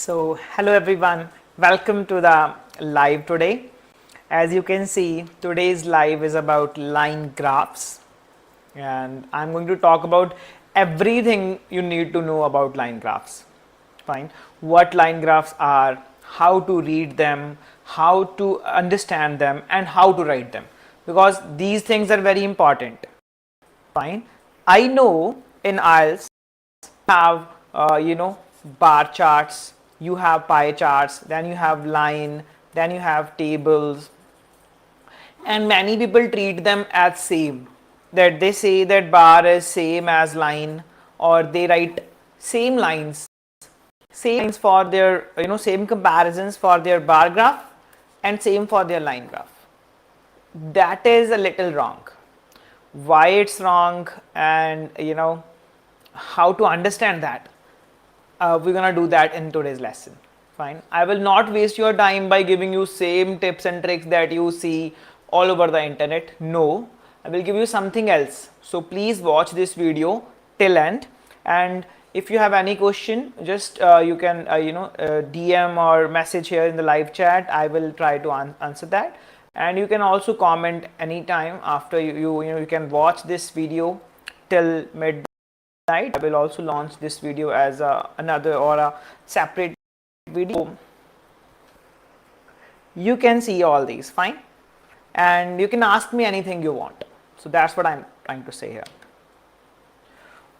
So hello everyone, welcome to the live today. As you can see, today's live is about line graphs, and I'm going to talk about everything you need to know about line graphs. Fine, what line graphs are, how to read them, how to understand them, and how to write them, because these things are very important. Fine, I know in IELTS have bar charts, you have pie charts, then you have line, then you have tables, and many people treat them as same, that they say that bar is same as line, or they write same lines for their same comparisons for their bar graph and same for their line graph. That is a little wrong. Why it's wrong, and how to understand that, we're gonna do that in today's lesson. Fine, I will not waste your time by giving you same tips and tricks that you see all over the internet. No, I will give you something else, so please watch this video till end. And if you have any question, just you can DM or message here in the live chat. I will try to answer that, and you can also comment anytime after you can watch this video till midnight. I will also launch this video as another or a separate video. You can see all these, fine, and you can ask me anything you want. So that's what I'm trying to say here.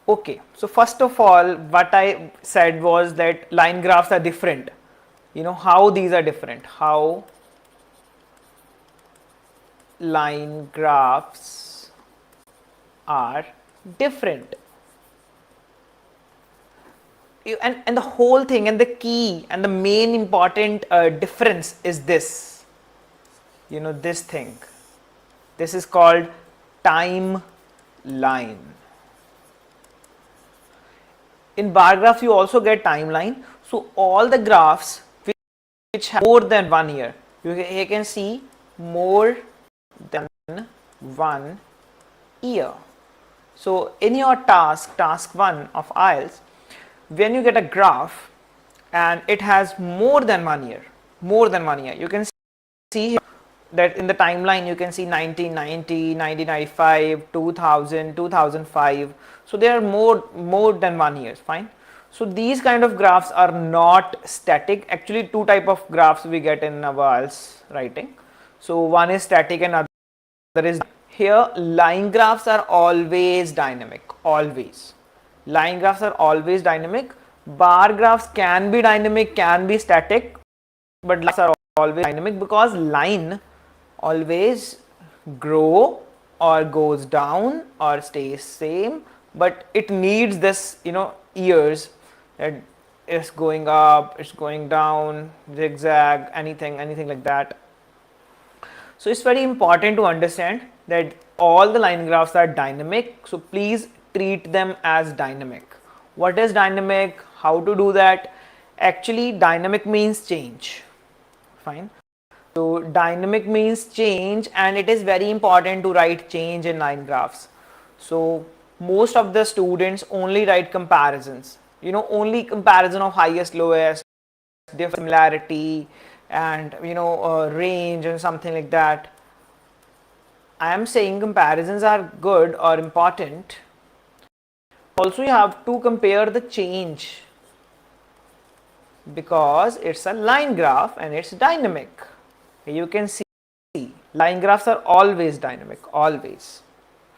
Okay, so first of all, what I said was that line graphs are different. How these are different, how line graphs are different. And the whole thing, and the key and the main important difference is this, this thing. This is called timeline. In bar graphs you also get timeline. So all the graphs which have more than 1 year, you can see more than 1 year. So in your task 1 of IELTS, when you get a graph and it has more than 1 year, you can see here that in the timeline you can see 1990, 1995, 2000, 2005. So they are more than 1 year. Fine. So these kind of graphs are not static. Actually, two type of graphs we get in our IELTS writing. So one is static and other is here. Line graphs are always dynamic. Always. Line graphs are always dynamic. Bar graphs can be dynamic, can be static, but lines are always dynamic because line always grow or goes down or stays same, but it needs this years, that it's going up, it's going down, zigzag, anything like that. So it's very important to understand that all the line graphs are dynamic, so please treat them as dynamic. What is dynamic? How to do that? Actually, dynamic means change. Fine. So dynamic means change, and it is very important to write change in line graphs. So most of the students only write comparisons, only comparison of highest, lowest, different, similarity, and range and something like that. I am saying comparisons are good or important. Also, you have to compare the change because it's a line graph and it's dynamic. You can see line graphs are always dynamic, always.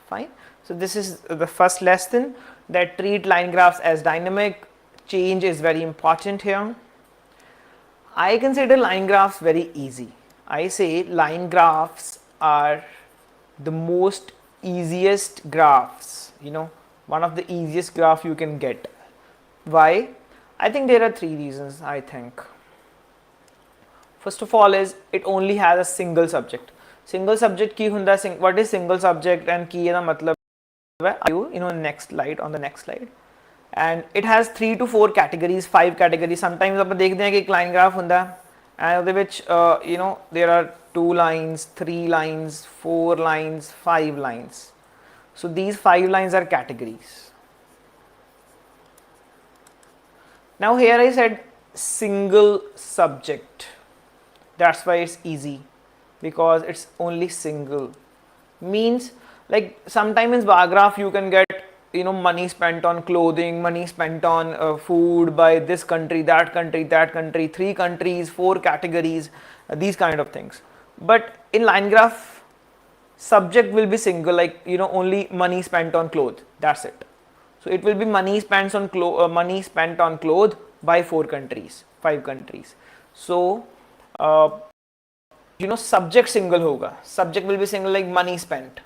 Fine. So this is the first lesson, that treat line graphs as dynamic. Change is very important here. I consider line graphs very easy. I say line graphs are the most easiest graphs, one of the easiest graph you can get. Why? I think there are 3 reasons. I think first of all is it only has a single subject. Single subject ki hunda, what is single subject and ki da matlab hai, next slide, on the next slide. And it has 3 to 4 categories, 5 categories. Sometimes aap dekhde hain ki ek line graph hunda and which there are 2 lines, 3 lines, 4 lines, 5 lines. So these 5 lines are categories. Now here I said single subject. That's why it's easy, because it's only single. Means like sometimes in bar graph you can get, you know, money spent on clothing, money spent on food by this country, that country, that country, 3 countries, 4 categories, these kind of things. But in line graph, subject will be single, like, you know, only money spent on clothes, that's it. So it will be money spent on clothes by 4 countries, 5 countries. So you know, subject single होगा, subject will be single, like money spent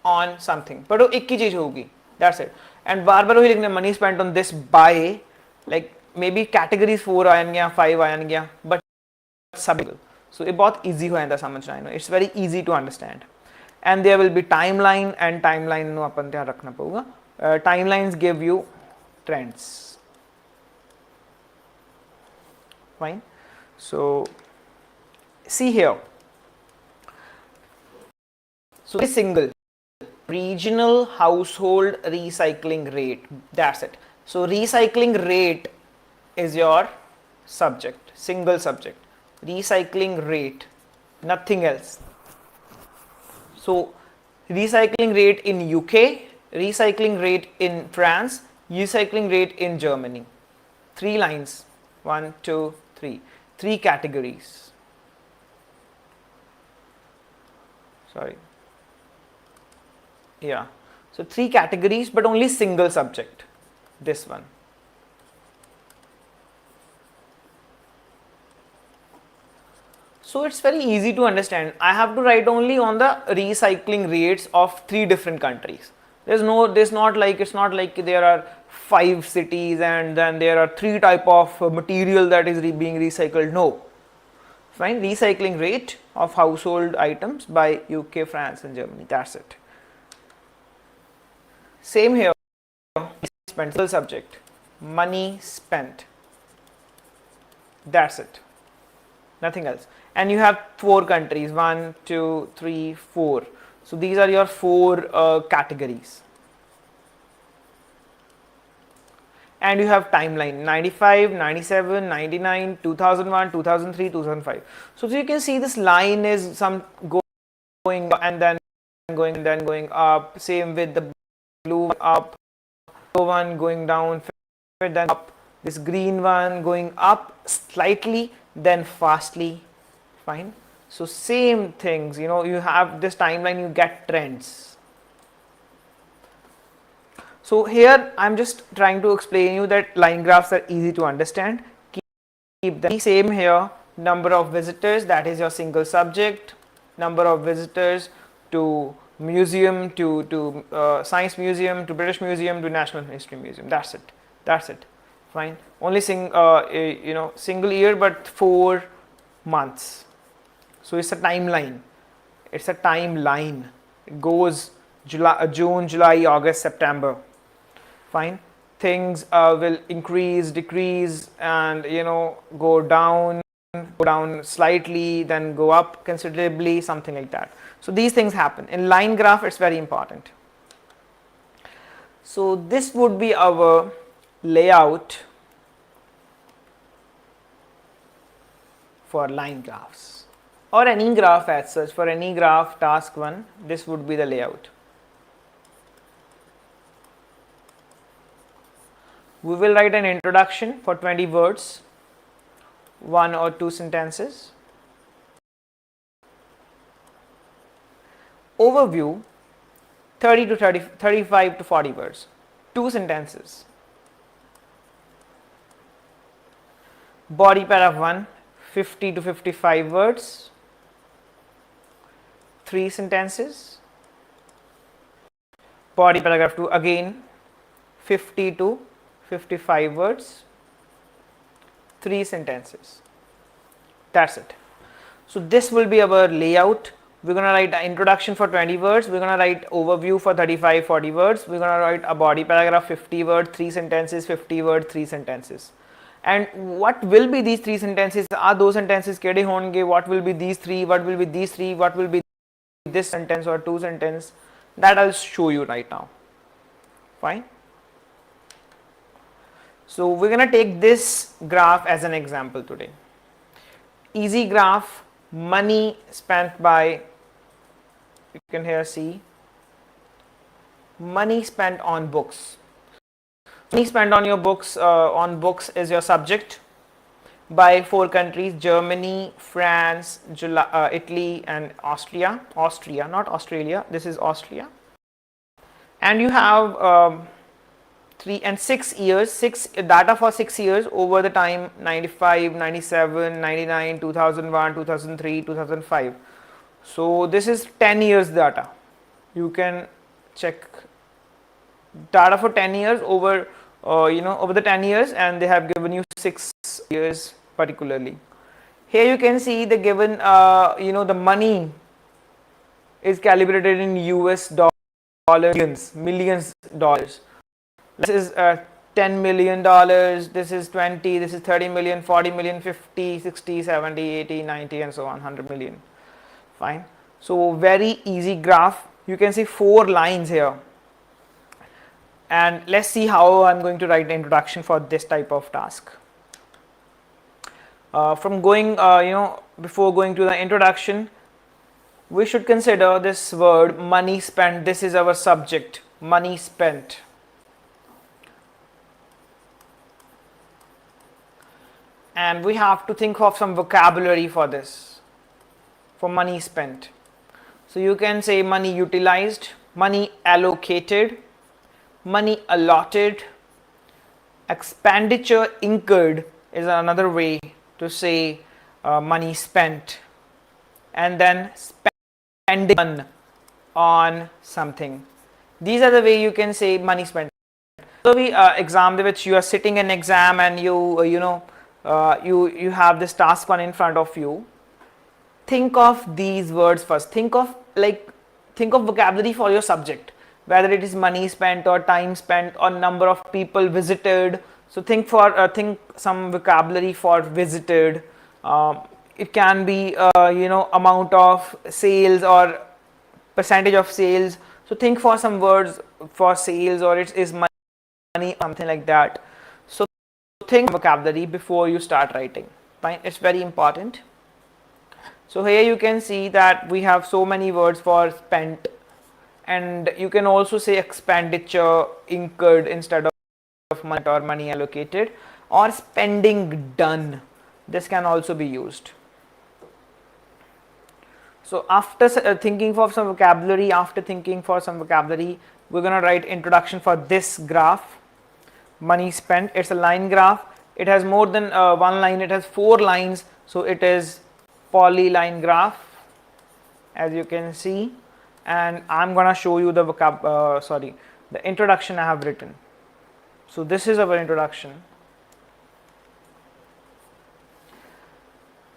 on something, but वो एक ही चीज होगी, that's it. And बार बार वही लिखना, money spent on this by, like maybe categories 4 आएंगे या 5 आएंगे, but subject. So ये बहुत easy हो जाता समझना, you know, it's very easy to understand. And there will be timeline, and timeline नो अपन ध्यान रखना पड़ेगा. Timelines give you trends. Fine. So see here. So this single regional household recycling rate. That's it. So recycling rate is your subject, single subject. Recycling rate, nothing else. So recycling rate in UK, recycling rate in France, recycling rate in Germany. 3 lines. 1, 2, 3. 3 categories. Sorry. Yeah. So 3 categories, but only single subject. This one. So it's very easy to understand. I have to write only on the recycling rates of 3 different countries. It's not like there are 5 cities and then there are 3 type of material that is being recycled. No. Fine. Recycling rate of household items by UK, France and Germany. That's it. Same here. Spent, single subject. Money spent. That's it. Nothing else. And you have 4 countries, 1, 2, 3, 4. So these are your 4 categories. And you have timeline 95, 97, 99, 2001, 2003, 2005. So you can see this line is some going and then going up. Same with the blue one up, blue one going down, then up. This green one going up slightly, then fastly. Fine. So same things, you know, you have this timeline, you get trends. So here I'm just trying to explain you that line graphs are easy to understand. Keep the same here. Number of visitors, that is your single subject. Number of visitors to museum, to science museum, to British Museum, to National History Museum. That's it. That's it. Fine. Only you know, single year, but 4 months. So it's a timeline. It's a timeline. It goes June, July, August, September. Fine. Things will increase, decrease, and, you know, go down slightly, then go up considerably, something like that. So these things happen. In line graph, it's very important. So this would be our layout for line graphs, or any graph as such. For any graph, task 1, this would be the layout. We will write an introduction for 20 words, 1 or 2 sentences. Overview, 35 to 40 words, 2 sentences. Body paragraph 1, 50 to 55 words, 3 sentences. Body paragraph 2, again 50 to 55 words, 3 sentences. That's it. So this will be our layout. We're going to write an introduction for 20 words. We're going to write overview for 35-40 words. We're going to write a body paragraph, 50 words, 3 sentences, 50 words, 3 sentences. And what will be these 3 sentences? Are those sentences kede honge? What will be these 3? What will be these 3? What will be this sentence or 2 sentence? That I'll show you right now. Fine. So we're going to take this graph as an example today. Easy graph, money spent by, you can here see, money spent on books. Money spent on your books, on books is your subject, by 4 countries: Germany, France, Italy and Austria. Austria, not Australia, this is Austria. And you have 3 and 6 years, 6 data for 6 years over the time: 95, 97, 99, 2001, 2003, 2005. So this is 10 years data. You can check data for 10 years over over the 10 years, and they have given you 6 years particularly. Here you can see the given the money is calibrated in US dollars, millions dollars. This is $10 million, this is 20, this is 30 million, 40 million, 50, 60, 70, 80, 90 and so on, 100 million. Fine. So very easy graph. You can see 4 lines here. And let's see how I'm going to write the introduction for this type of task. From going, before going to the introduction, we should consider this word money spent. This is our subject, money spent. And we have to think of some vocabulary for this, for money spent. So you can say money utilized, money allocated, money allotted, expenditure incurred is another way to say money spent, and then spending on something. These are the way you can say money spent. So we exam ਦੇ ਵਿੱਚ you are sitting in exam and you have this task one in front of you. Think of these words first. Think of vocabulary for your subject, whether it is money spent or time spent or number of people visited. So think some vocabulary for visited. It can be amount of sales or percentage of sales. So think for some words for sales, or it is money, something like that. So think vocabulary before you start writing. Fine, it's very important. So here you can see that we have so many words for spent, and you can also say expenditure incurred instead of money, or money allocated, or spending done. This can also be used. So after thinking for some vocabulary, we're going to write introduction for this graph, money spent. It's a line graph. It has more than one line. It has 4 lines. So it is polyline graph, as you can see. And I'm going to show you the the introduction I have written. So this is our introduction.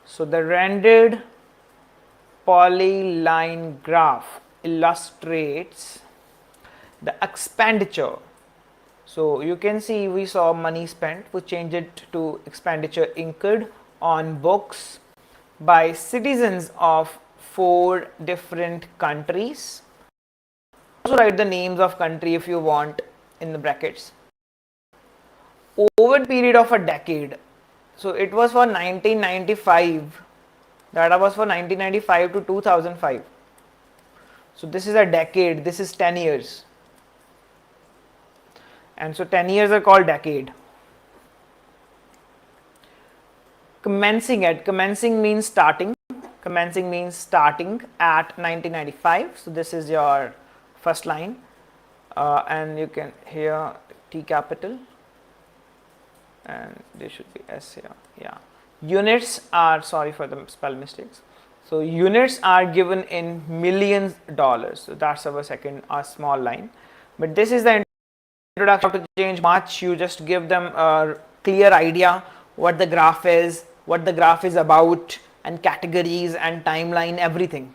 So the rendered polyline graph illustrates the expenditure. So you can see we saw money spent, we changed it to expenditure incurred on books by citizens of 4 different countries. Also write the names of country if you want in the brackets. Over a period of a decade. So it was for 1995. Data was for 1995 to 2005. So this is a decade. This is 10 years. And so 10 years are called decade. Commencing means starting. Commencing means starting at 1995. So this is your first line. And you can here T capital. And there should be S here. Yeah. Units are, sorry for the spell mistakes. So units are given in millions dollars. So that's our second small line. But this is the introduction. To change much, you just give them a clear idea what the graph is, what the graph is about, and categories and timeline, everything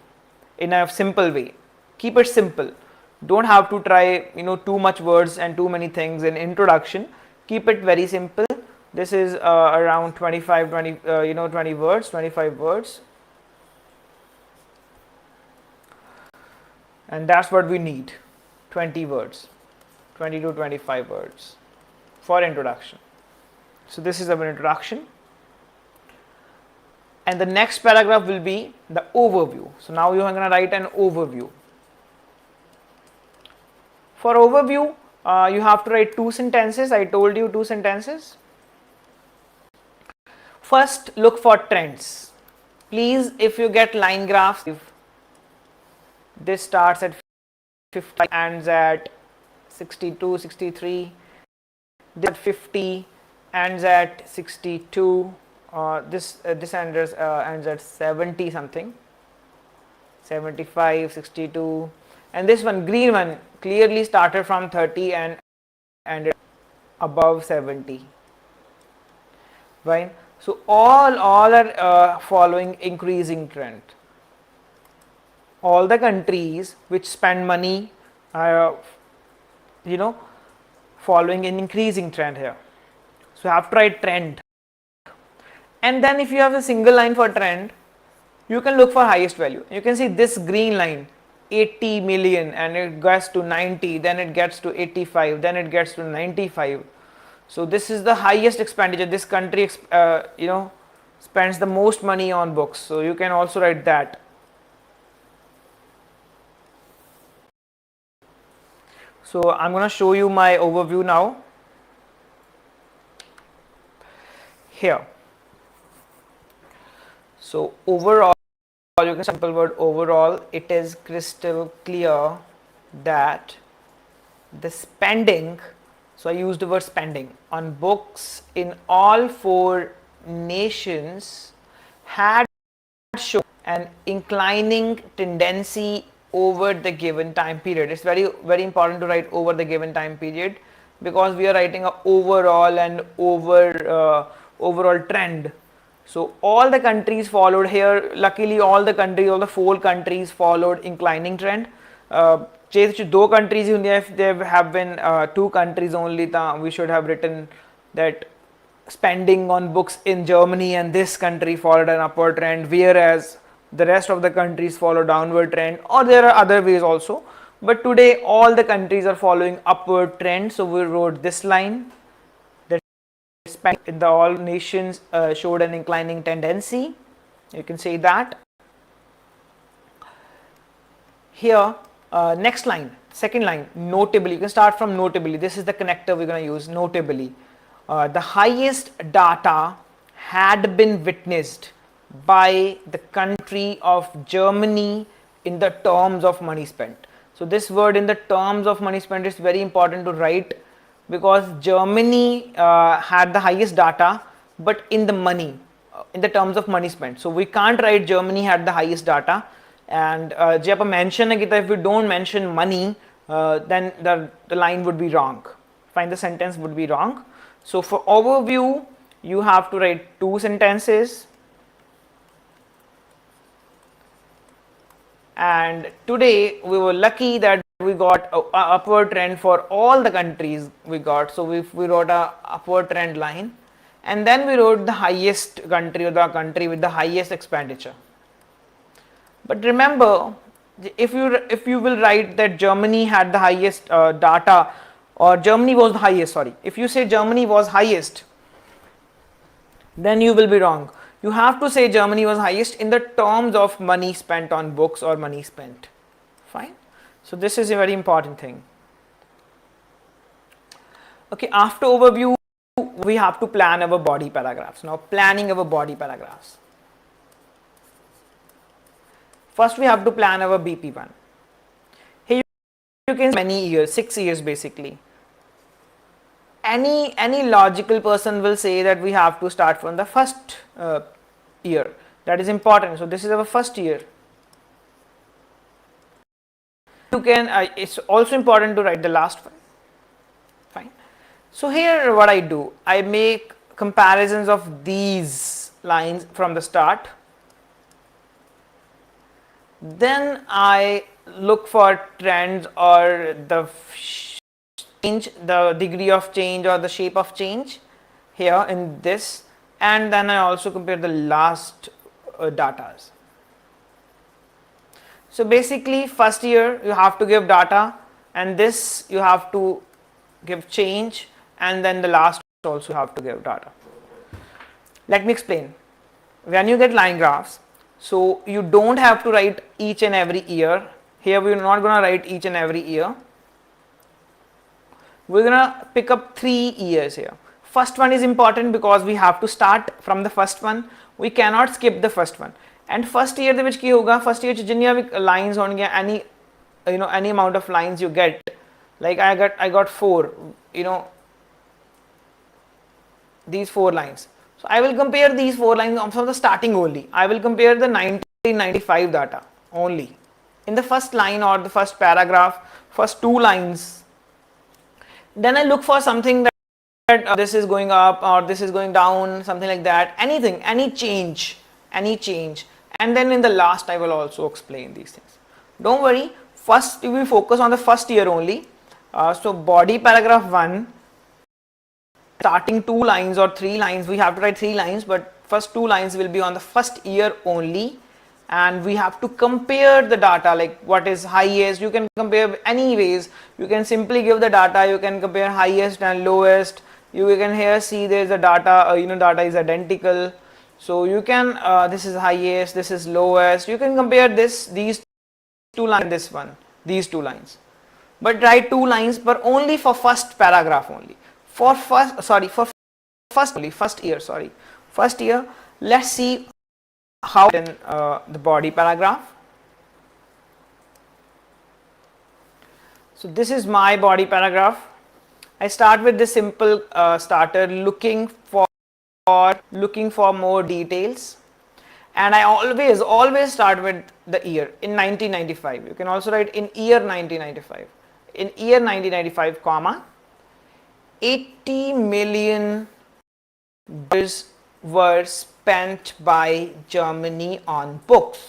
in a simple way. Keep it simple. Don't have to try too much words and too many things in introduction. Keep it very simple. This is around 20 words, 25 words. And that's what we need, 20 words, 20 to 25 words for introduction. So this is our introduction, and the next paragraph will be the overview. So now you are going to write an overview. For overview, you have to write 2 sentences. I told you 2 sentences. First, look for trends. Please, if you get line graphs, if this starts at 50, ends at 62, 63, this at 50, ends at 62, this ends at 70 something, 75, 62, and this one, green one, clearly started from 30 and ended above 70, right? So all are following increasing trend. All the countries which spend money are, following an increasing trend here. So you have to write trend, and then if you have a single line for trend, you can look for highest value. You can see this green line, 80 million, and it gets to 90, then it gets to 85, then it gets to 95. So this is the highest expenditure. This country spends the most money on books, so you can also write that. So I'm going to show you my overview now. Here. So overall, you can simple word overall, it is crystal clear that the spending, so I used the word spending, on books in all 4 nations had shown an inclining tendency over the given time period. It's very, very important to write over the given time period, because we are writing a overall and overall trend. So all the countries followed here. Luckily, all the 4 countries followed inclining trend. ਜੇ 2 countries if there have been 2 countries only, we should have written that spending on books in Germany and this country followed an upward trend, whereas the rest of the countries follow downward trend, or there are other ways also. But today all the countries are following upward trend, so we wrote this line that spending in the all nations showed an inclining tendency. You can say that. Here, next line, second line, notably. You can start from notably. This is the connector we're going to use, notably. The highest data had been witnessed by the country of Germany in the terms of money spent. So this word in the terms of money spent is very important to write, because Germany had the highest data, but in the money, in the terms of money spent. So we can't write Germany had the highest data, and if we don't mention money, then the line would be wrong. The sentence would be wrong. So for overview, you have to write 2 sentences. And today we were lucky that we got an upward trend for all the countries we got. So we wrote a upward trend line, and then we wrote the highest country, or the country with the highest expenditure. But remember, if you will write that Germany had the highest data, or Germany was the highest, sorry, if you say Germany was highest, then you will be wrong. You have to say Germany was highest in the terms of money spent on books or money spent. Fine. So this is a very important thing. Okay, after overview, we have to plan our body paragraphs. Now, planning our body paragraphs. First, we have to plan our BP1. Here you can many years, 6 years basically. Any logical person will say that we have to start from the first year. That is important. So this is our first year. You can. It's also important to write the last one. Fine. So here, what I do, I make comparisons of these lines from the start. Then I look for trends or the change, the degree of change or the shape of change here in this, and then I also compare the last datas. So basically, first year you have to give data, and this you have to give change, and then the last also have to give data. Let me explain. When you get line graphs, so you don't have to write each and every year. Here we're not going to write each and every year. We're going to pick up 3 years here. First one is important because we have to start from the first one. We cannot skip the first one. And first year de vich ki hoga? First year जितनी lines honge, any amount of lines you get, like I got 4, these 4 lines. So I will compare these 4 lines from the starting only. I will compare the 1995 data only. In the first line or the first paragraph, first 2 lines. Then I look for something that this is going up or this is going down, something like that. Anything, any change. And then in the last I will also explain these things. Don't worry, first we will focus on the first year only. So body paragraph 1, starting 2 lines or 3 lines, we have to write 3 lines, but first 2 lines will be on the first year only, and we have to compare the data, like what is highest. You can compare any ways. You can simply give the data, you can compare highest and lowest. You can here see there is a data, data is identical. So you can, this is highest, this is lowest. You can compare these 2 lines and this one, these 2 lines. But write 2 lines, but only for first paragraph only. First year, let's see how in the body paragraph. So this is my body paragraph. I start with this simple starter, looking for more details, and I always start with the year in 1995. You can also write in year 1995. In year 1995, comma, $80 million were spent by Germany on books.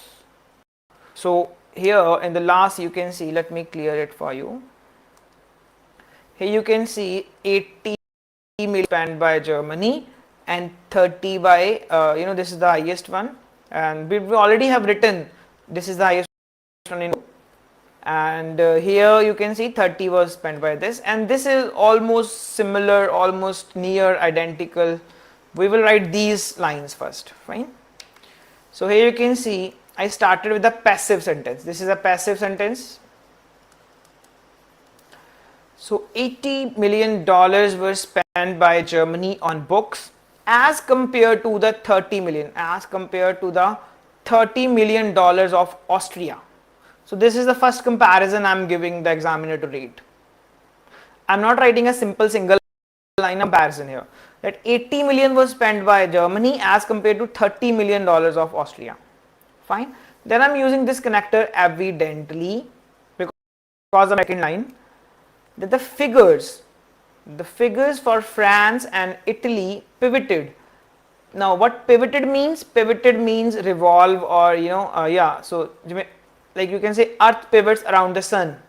So here in the last you can see, let me clear it for you. Here you can see 80 million spent by Germany and 30 by, this is the highest one, and we already have written this is the highest one, and here you can see 30 was spent by this, and this is almost similar, almost near identical. We will write these lines first, fine. So here you can see I started with a passive sentence. This is a passive sentence. So $80 million were spent by Germany on books as compared to the $30 million of Austria. So this is the first comparison I am giving the examiner to read. I am not writing a simple single line comparison here. That 80 million was spent by Germany as compared to $30 million of Austria. Fine. Then I am using this connector evidently because of the second line, that the figures for France and Italy pivoted. Now what pivoted means? Pivoted means revolve, or so like you can say earth pivots around the sun.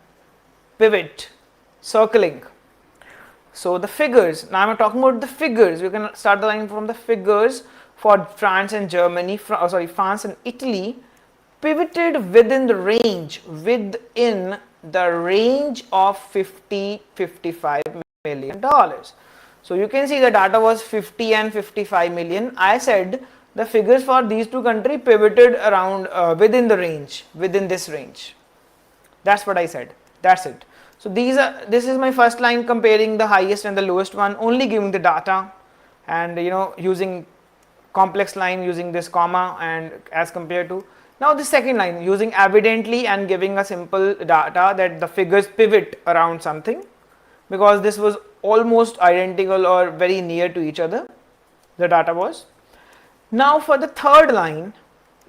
Pivot, circling. So the figures, now I'm talking about the figures. You can start the line from the figures for France and Germany, France and Italy pivoted within the range of $50-55 million. So you can see the data was 50 and 55 million. I said the figures for these 2 countries pivoted around within this range. That's what I said. That's it. So this is my first line comparing the highest and the lowest one, only giving the data, and using complex line using this comma and as compared to. Now the second line using evidently and giving a simple data that the figures pivot around something, because this was almost identical or very near to each other, the data was. Now for the third line,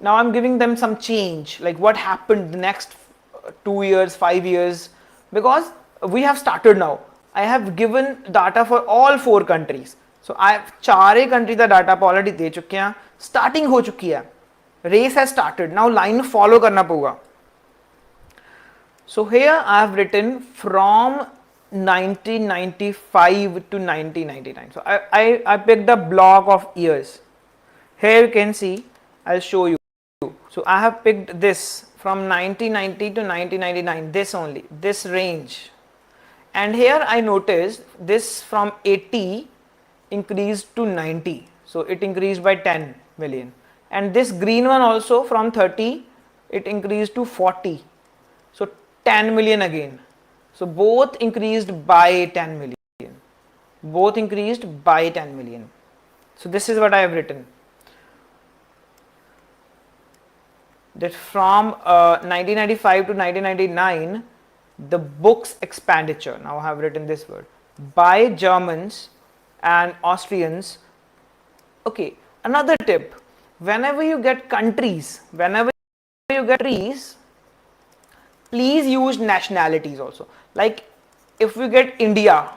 now I'm giving them some change, like what happened the next 2 years, 5 years, because we have started now. I have given data for all 4 countries. So I have 4 countries का data already दे चुके हैं, starting हो चुकी है, race has started, now line follow करना पड़ेगा. So here I have written from 1995 to 1999. So I picked a block of years. Here you can see, I'll show you. So I have picked this from 1990 to 1999, this only, this range. And here I noticed this from 80 increased to 90. So it increased by 10 million. And this green one also from 30, it increased to 40. So 10 million again. So both increased by 10 million. Both increased by 10 million. So this is what I have written. That from 1995 to 1999, the books expenditure, now I have written this word, by Germans and Austrians. Okay, another tip, whenever you get countries, please use nationalities also. Like if we get India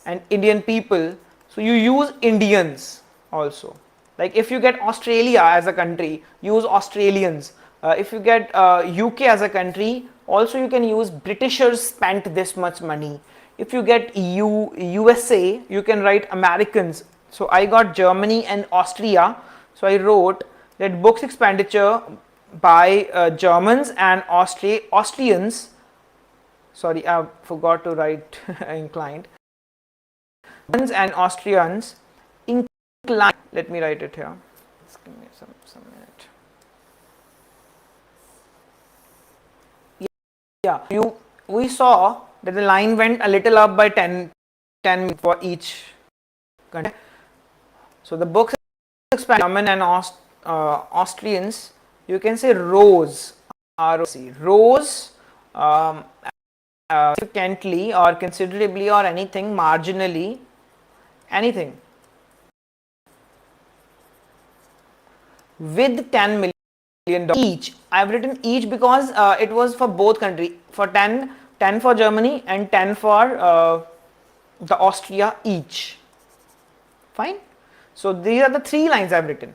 and Indian people, so you use Indians also. Like if you get Australia as a country, use Australians. If you get UK as a country, also you can use Britishers spent this much money. If you get USA, you can write Americans. So I got Germany and Austria. So I wrote that books expenditure by Germans and Austrians. Sorry, I forgot to write inclined. Germans and Austrians inclined. Let me write it here. Just give me some minute. Yeah, we saw that the line went a little up by 10 for each country. So the books expand German and Austrians, you can say rose, R-O-C, rose significantly or considerably or anything, marginally, anything, with 10 million each. I have written each because it was for both countries, for 10 for Germany and 10 for the Austria each. Fine. So these are the three lines I have written.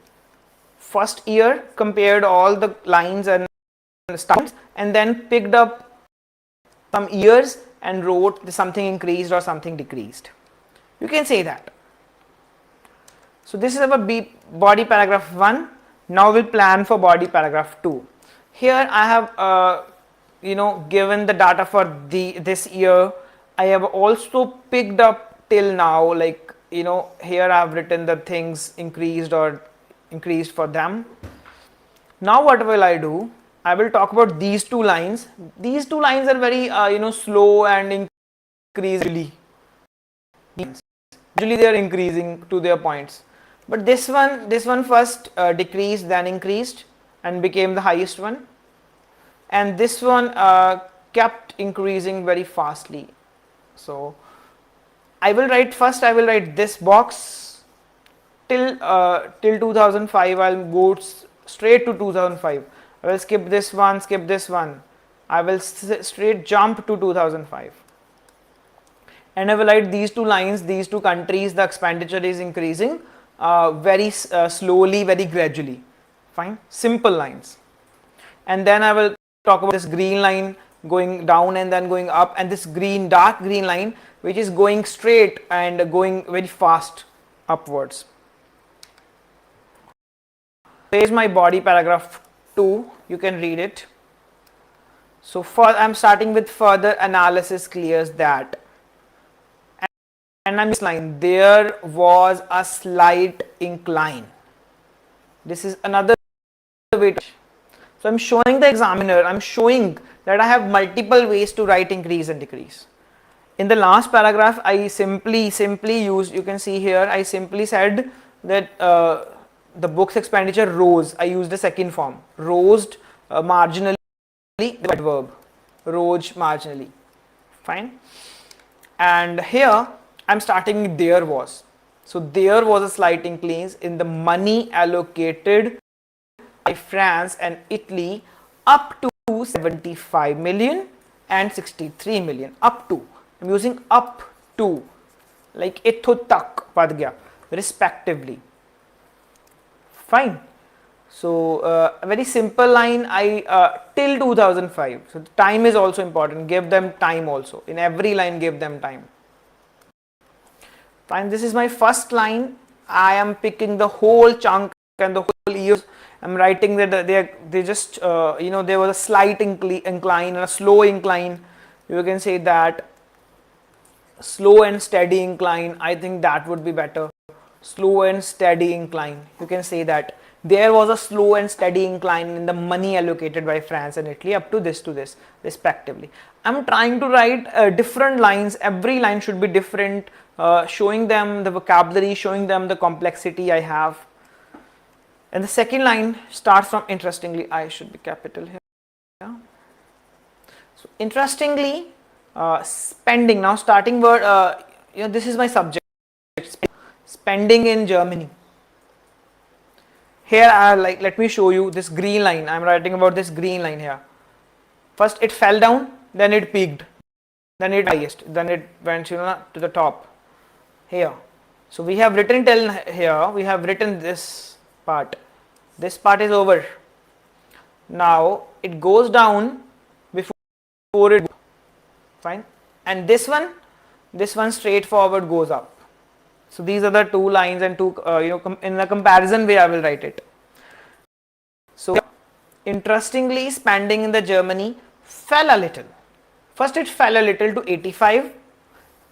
First year compared all the lines and stuff, and then picked up some years and wrote something increased or something decreased. You can say that. So this is our body paragraph 1. Now we'll plan for body paragraph 2. Here I have given the data for this year. I have also picked up till now, like here I have written the things increased or increased for them. Now what will I do? I will talk about these two lines. These two lines are very slow and increasingly. Usually they are increasing to their points. But this one first decreased, then increased and became the highest one. And this one kept increasing very fastly. So I will write this box till 2005. I'll go straight to 2005. I will skip this one. I will straight jump to 2005. And I will write these two lines, these two countries, the expenditure is increasing very slowly, very gradually. Fine, simple lines. And then I will talk about this green line going down and then going up, and this dark green line which is going straight and going very fast upwards. Here is my body paragraph 2. You can read it. So I'm starting with further analysis clears that. And I'm this line, there was a slight incline. This is another way to. So I'm showing the examiner, I'm showing that I have multiple ways to write increase and decrease. In the last paragraph, I simply used, you can see here, I simply said that the book's expenditure rose. I used the second form, rose marginally, the verb, rose marginally. Fine. And here I'm starting with there was. So there was a slight increase in the money allocated by France and Italy up to 75 million and 63 million. Up to. I'm using up to, like itho tak pad gaya, respectively. Fine. So a very simple line, till 2005. So the time is also important. Give them time also. In every line, give them time. Fine. This is my first line. I am picking the whole chunk and the whole years. I'm writing that they just there was a slight incline and a slow incline. You can say that slow and steady incline. I think that would be better. Slow and steady incline. You can say that there was a slow and steady incline in the money allocated by France and Italy up to this respectively. I'm trying to write different lines. Every line should be different, showing them the vocabulary, showing them the complexity I have. And the second line starts from interestingly. I should be capital here. Yeah. So interestingly, spending. Now starting word, this is my subject, spending in Germany. Here let me show you this green line. I'm writing about this green line here. First it fell down, then it peaked, then it highest, then it went to the top here. So we have written till here, we have written this part. This part is over. Now it goes down before it, fine, and this one straightforward goes up. So these are the two lines, and two in the comparison way I will write it. So interestingly, spending in the Germany fell a little. First it fell a little to 85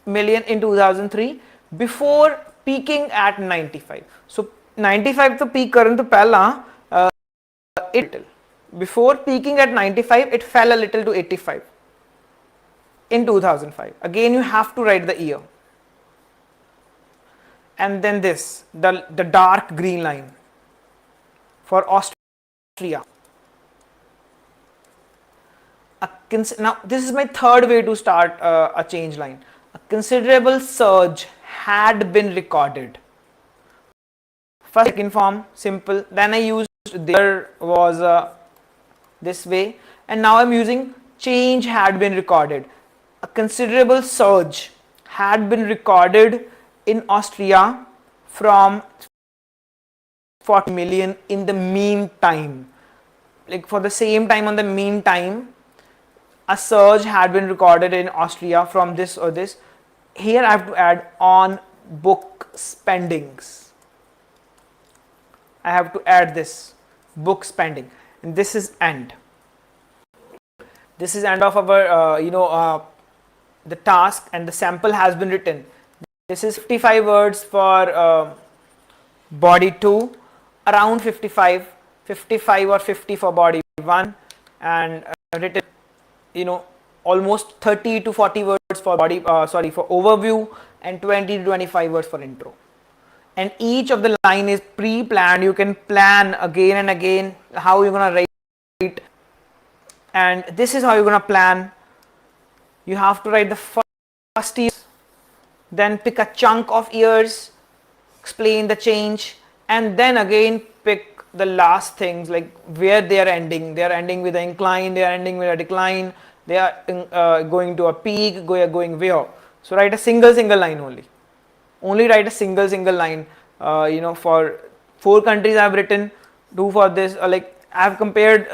million in 2003 before peaking at 95. So 95 to peak current to pehla it before peaking at 95 it fell a little to 85 in 2005. Again you have to write the year. And then this, the dark green line for Austria. Now this is my third way to start a change line. A considerable surge had been recorded. First second form, simple, then I used there was this way, and now I'm using change had been recorded. A considerable surge had been recorded in Austria from 40 million in the meantime. Like for the same time on the meantime, a surge had been recorded in Austria from this or this. Here I have to add on book spendings. I have to add this book spending, and this is end. This is end of our the task, and the sample has been written. This is 55 words for body 2, around 55 or 50 for body 1, and written almost 30 to 40 words for body for overview, and 20 to 25 words for intro. And each of the line is pre-planned. You can plan again and again how you're gonna write, and this is how you're gonna plan. You have to write the first year, then pick a chunk of years, explain the change, and then again pick the last things, like where they are ending. They are ending with an incline, they are ending with a decline, they are going to a peak, going where. So write a single line only write a single line. For 4 countries I have written, 2 for this, like I have compared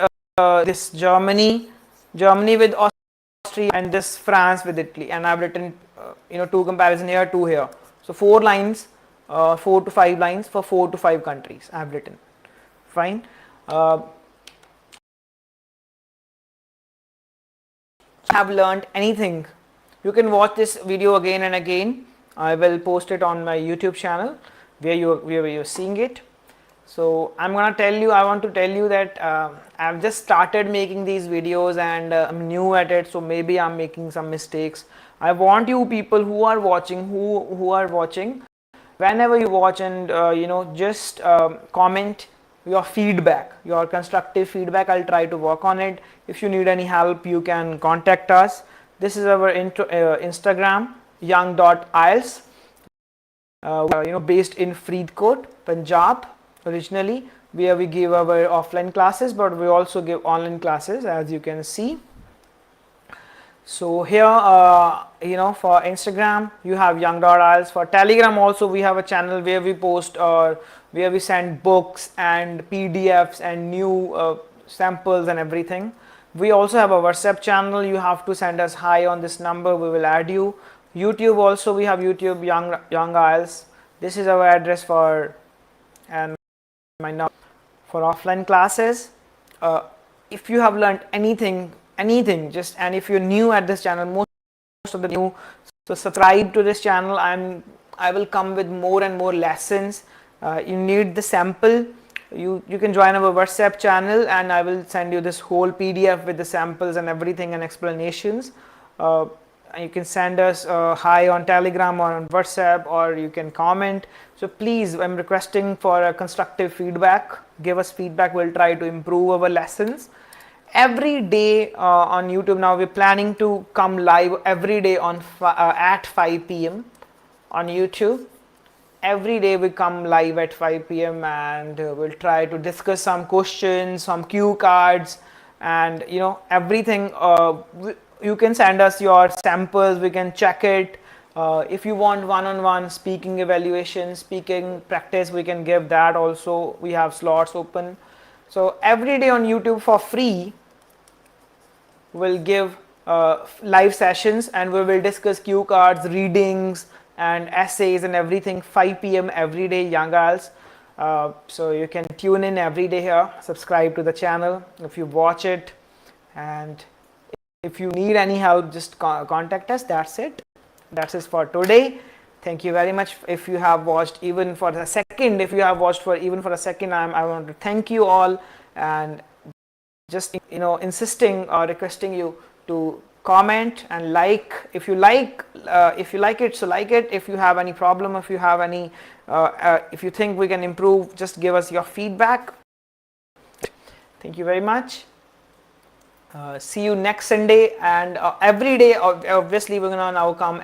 this Germany with Austria, and this France with Italy, and I have written 2 comparison here, 2 here. So 4 lines, 4 to 5 lines for 4 to 5 countries I have written. Fine. Have learned anything, you can watch this video again and again. I will post it on my YouTube channel where you're seeing it. So I want to tell you that I've just started making these videos, and I'm new at it, so maybe I'm making some mistakes. I want you people who are watching, whenever you watch, and just comment your feedback, your constructive feedback. I'll try to work on it. If you need any help, you can contact us. This is our Instagram, young.ielts, based in Faridkot, Punjab originally, where we give our offline classes, but we also give online classes, as you can see. So here for Instagram you have young.ielts. For Telegram also we have a channel where we post, or where we send books and PDFs and new samples and everything. We also have a WhatsApp channel. You have to send us hi on this number, we will add you. YouTube also, we have YouTube, young IELTS. This is our address for, and my number for offline classes. If you have learned anything, and if you're new at this channel, most of the new So subscribe to this channel. I will come with more and more lessons. You need the sample. You can join our WhatsApp channel, and I will send you this whole PDF with the samples and everything and explanations. You can send us hi on Telegram or on WhatsApp, or you can comment. So please, I'm requesting for a constructive feedback. Give us feedback. We'll try to improve our lessons every day on YouTube. Now we're planning to come live every day on at 5 p.m. on YouTube. Every day we come live at 5 p.m. and we'll try to discuss some questions, some cue cards, and everything. You can send us your samples. We can check it. If you want one-on-one speaking evaluation, speaking practice, we can give that also. We have slots open. So every day on YouTube for free, we'll give live sessions, and we will discuss cue cards, readings, and essays and everything. 5 p.m. every day, young girls. So you can tune in every day here. Subscribe to the channel if you watch it, and if you need any help, just contact us. That's it. That's it for today. Thank you very much. If you have watched even for a second, I want to thank you all, and just insisting or requesting you to comment and like. If you like it, so like it. If you have any problem, if you have any if you think we can improve, just give us your feedback. Thank you very much. See you next Sunday, and every day obviously we're gonna now come